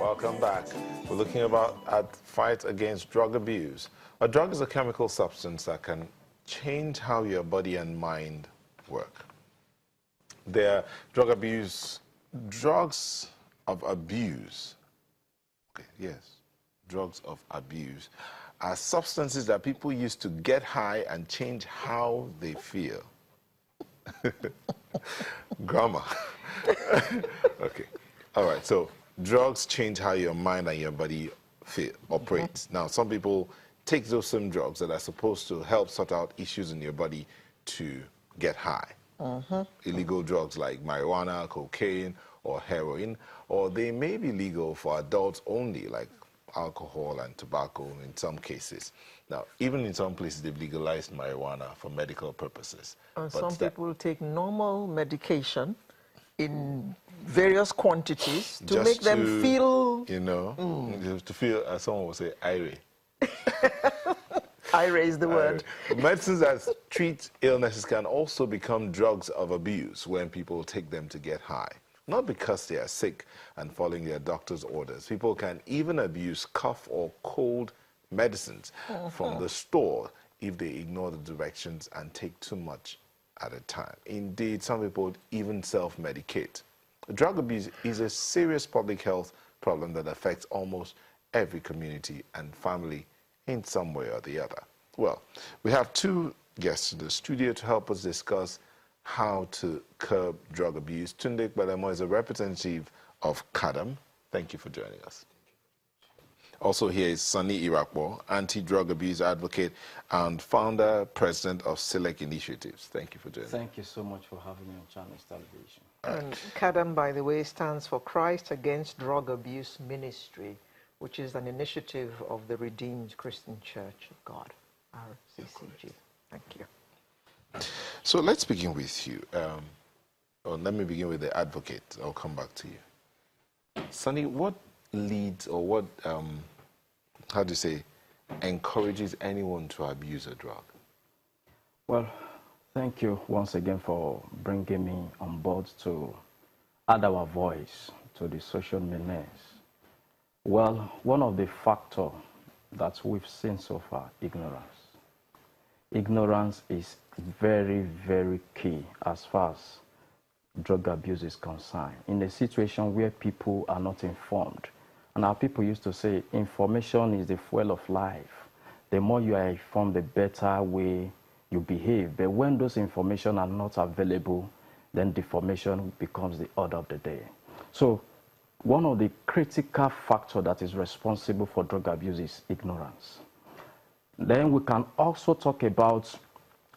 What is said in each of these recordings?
Welcome back. We're looking at fight against drug abuse. A drug is a chemical substance that can change how your body and mind work. There are drugs of abuse. Okay, yes, drugs of abuse are substances that people use to get high and change how they feel. Grammar. Okay. All right. So drugs change how your mind and your body operates. Now, some people take those same drugs that are supposed to help sort out issues in your body to get high. Illegal drugs like marijuana, cocaine, or heroin, or they may be legal for adults only, like alcohol and tobacco in some cases. Now, even in some places, they've legalized marijuana for medical purposes. And some people take normal medication in various quantities to make them feel... You know, to feel, as someone would say, irate. Irate is the word. Medicines that treat illnesses can also become drugs of abuse when people take them to get high. Not because they are sick and following their doctor's orders. People can even abuse cough or cold medicines from the store if they ignore the directions and take too much at a time. Indeed, some people even self-medicate. Drug abuse is a serious public health problem that affects almost every community and family in some way or the other. Well, we have two guests in the studio to help us discuss how to curb drug abuse. Tunde Belemo is a representative of CADAM. Thank you for joining us. Also here is Sunny Irakpo, anti-drug abuse advocate and founder, president of Select Initiatives. Thank you for joining us. Thank you so much for having me on Channels Television. And CADAM, by the way, stands for Christ Against Drug Abuse Ministry, which is an initiative of the Redeemed Christian Church of God, RCCG. Thank you. So let's begin with you. Or let me begin with the advocate. I'll come back to you. Sunny, what leads or what, how do you say, encourages anyone to abuse a drug? Well, thank you once again for bringing me on board to add our voice to the social menace. Well, one of the factors that we've seen so far, ignorance. Ignorance is very, very key as far as drug abuse is concerned. In a situation where people are not informed, and our people used to say, information is the fuel of life. The more you are informed, the better way you behave. But when those information are not available, then deformation becomes the order of the day. So one of the critical factors that is responsible for drug abuse is ignorance. Then we can also talk about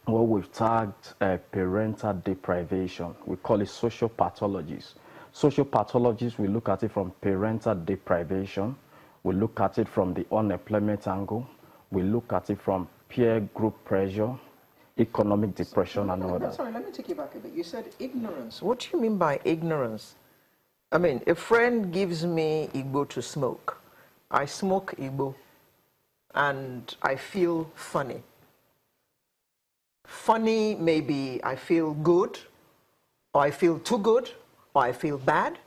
what we've tagged parental deprivation. We call it social pathologies. Social pathologies, we look at it from parental deprivation. We look at it from the unemployment angle. We look at it from peer group pressure, economic depression, and all that. Sorry, let me take you back a bit. You said ignorance. What do you mean by ignorance? I mean, a friend gives me Igbo to smoke. I smoke Igbo, and I feel funny. Funny, maybe I feel good, or I feel too good, or I feel bad.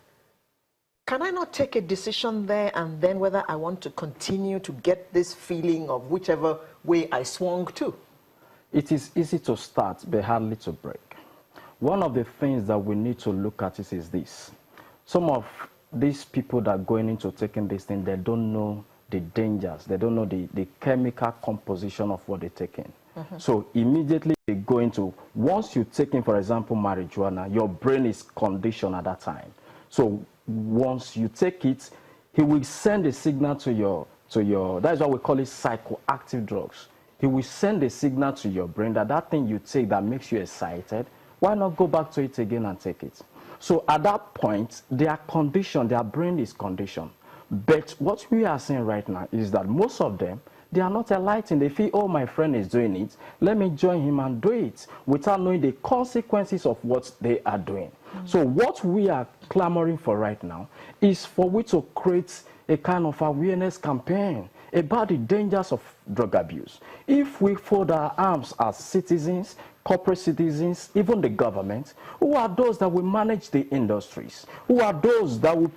Can I not take a decision there and then whether I want to continue to get this feeling of whichever way I swung to? It is easy to start, but hardly to break. One of the things that we need to look at is this. Some of these people that are going into taking this thing, they don't know the dangers. They don't know the chemical composition of what they're taking. So immediately they go into, once you take in, for example, marijuana, your brain is conditioned at that time. So once you take it, he will send a signal to your, that's why we call it psychoactive drugs. He will send a signal to your brain that that thing you take that makes you excited, why not go back to it again and take it? So at that point, they are conditioned, their brain is conditioned. But what we are seeing right now is that most of them, they are not enlightened. They feel, oh, my friend is doing it. Let me join him and do it without knowing the consequences of what they are doing. So what we are clamoring for right now is for we to create a kind of awareness campaign about the dangers of drug abuse. If we fold our arms as citizens, corporate citizens, even the government, who are those that will manage the industries? Who are those that will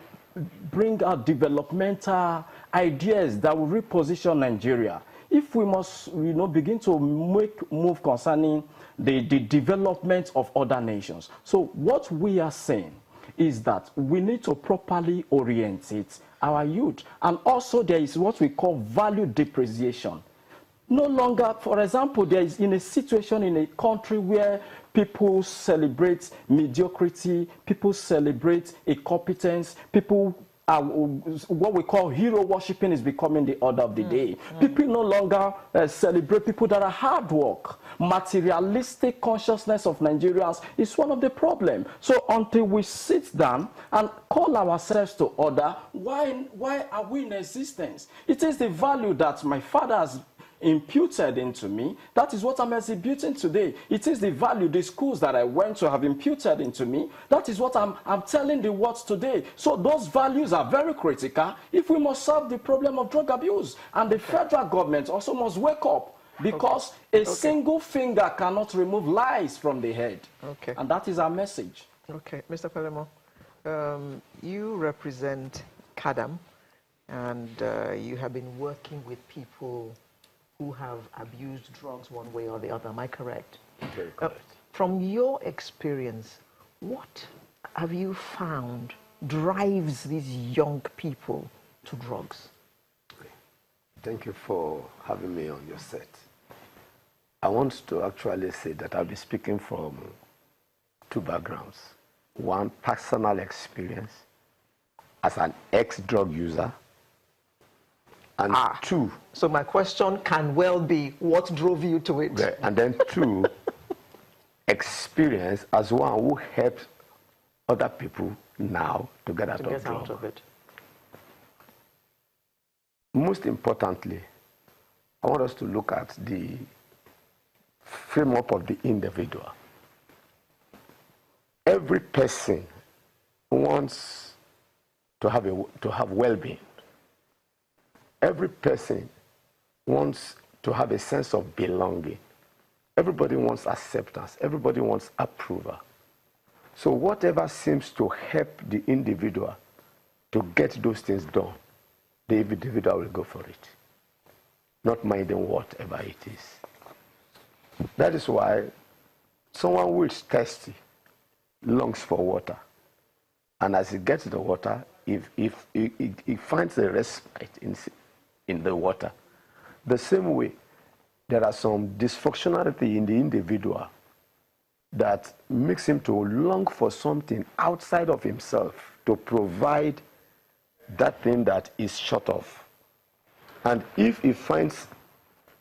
bring out developmental ideas that will reposition Nigeria. If we must, begin to make move concerning the development of other nations. So what we are saying is that we need to properly orientate our youth. And also there is what we call value depreciation. No longer, for example, there is in a situation in a country where people celebrate mediocrity, people celebrate incompetence, people are, what we call hero worshipping is becoming the order of the day. People no longer celebrate people that are hard work. Materialistic consciousness of Nigerians is one of the problems. So until we sit down and call ourselves to order, why are we in existence? It is the value that my father has imputed into me. That is what I'm exhibiting today. It is the value the schools that I went to have imputed into me. That is what I'm telling the world today. So those values are very critical if we must solve the problem of drug abuse. And the federal government also must wake up, because a single finger cannot remove lies from the head. And that is our message. Okay, Mr. Pelemo, you represent CADAM, and you have been working with people who have abused drugs one way or the other. Am I correct? Very correct. From your experience, what have you found drives these young people to drugs? Okay. Thank you for having me on your set. I want to actually say that I'll be speaking from two backgrounds. One, personal experience as an ex-drug user, and two. So my question can well be, what drove you to it? Right. And then two, experience as one who helps other people now to get out of it. Most importantly, I want us to look at the framework of the individual. Every person wants to have well-being. Every person wants to have a sense of belonging. Everybody wants acceptance. Everybody wants approval. So whatever seems to help the individual to get those things done, the individual will go for it, not minding whatever it is. That is why someone who is thirsty longs for water. And as he gets the water, if he finds a respite in the water. The same way, there are some dysfunctionality in the individual that makes him to long for something outside of himself to provide that thing that is short of. And if he finds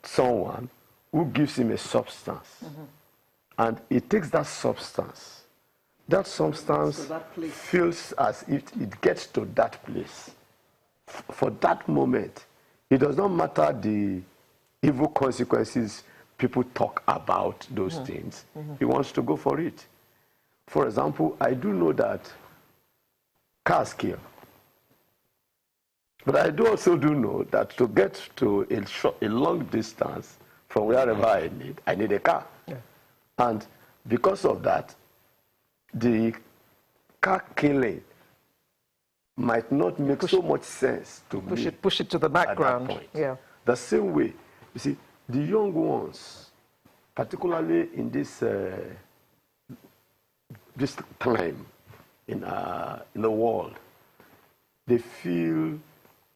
someone who gives him a substance, and he takes that substance feels as if it gets to that place. For that moment, it does not matter the evil consequences people talk about those things. He wants to go for it. For example, I do know that cars kill. But I also do know that to get to a long distance from wherever I need a car. Yeah. And because of that, the car killing might not make so much sense to push it to the background. At that point. Yeah. The same way, you see, the young ones, particularly in this time in the world, they feel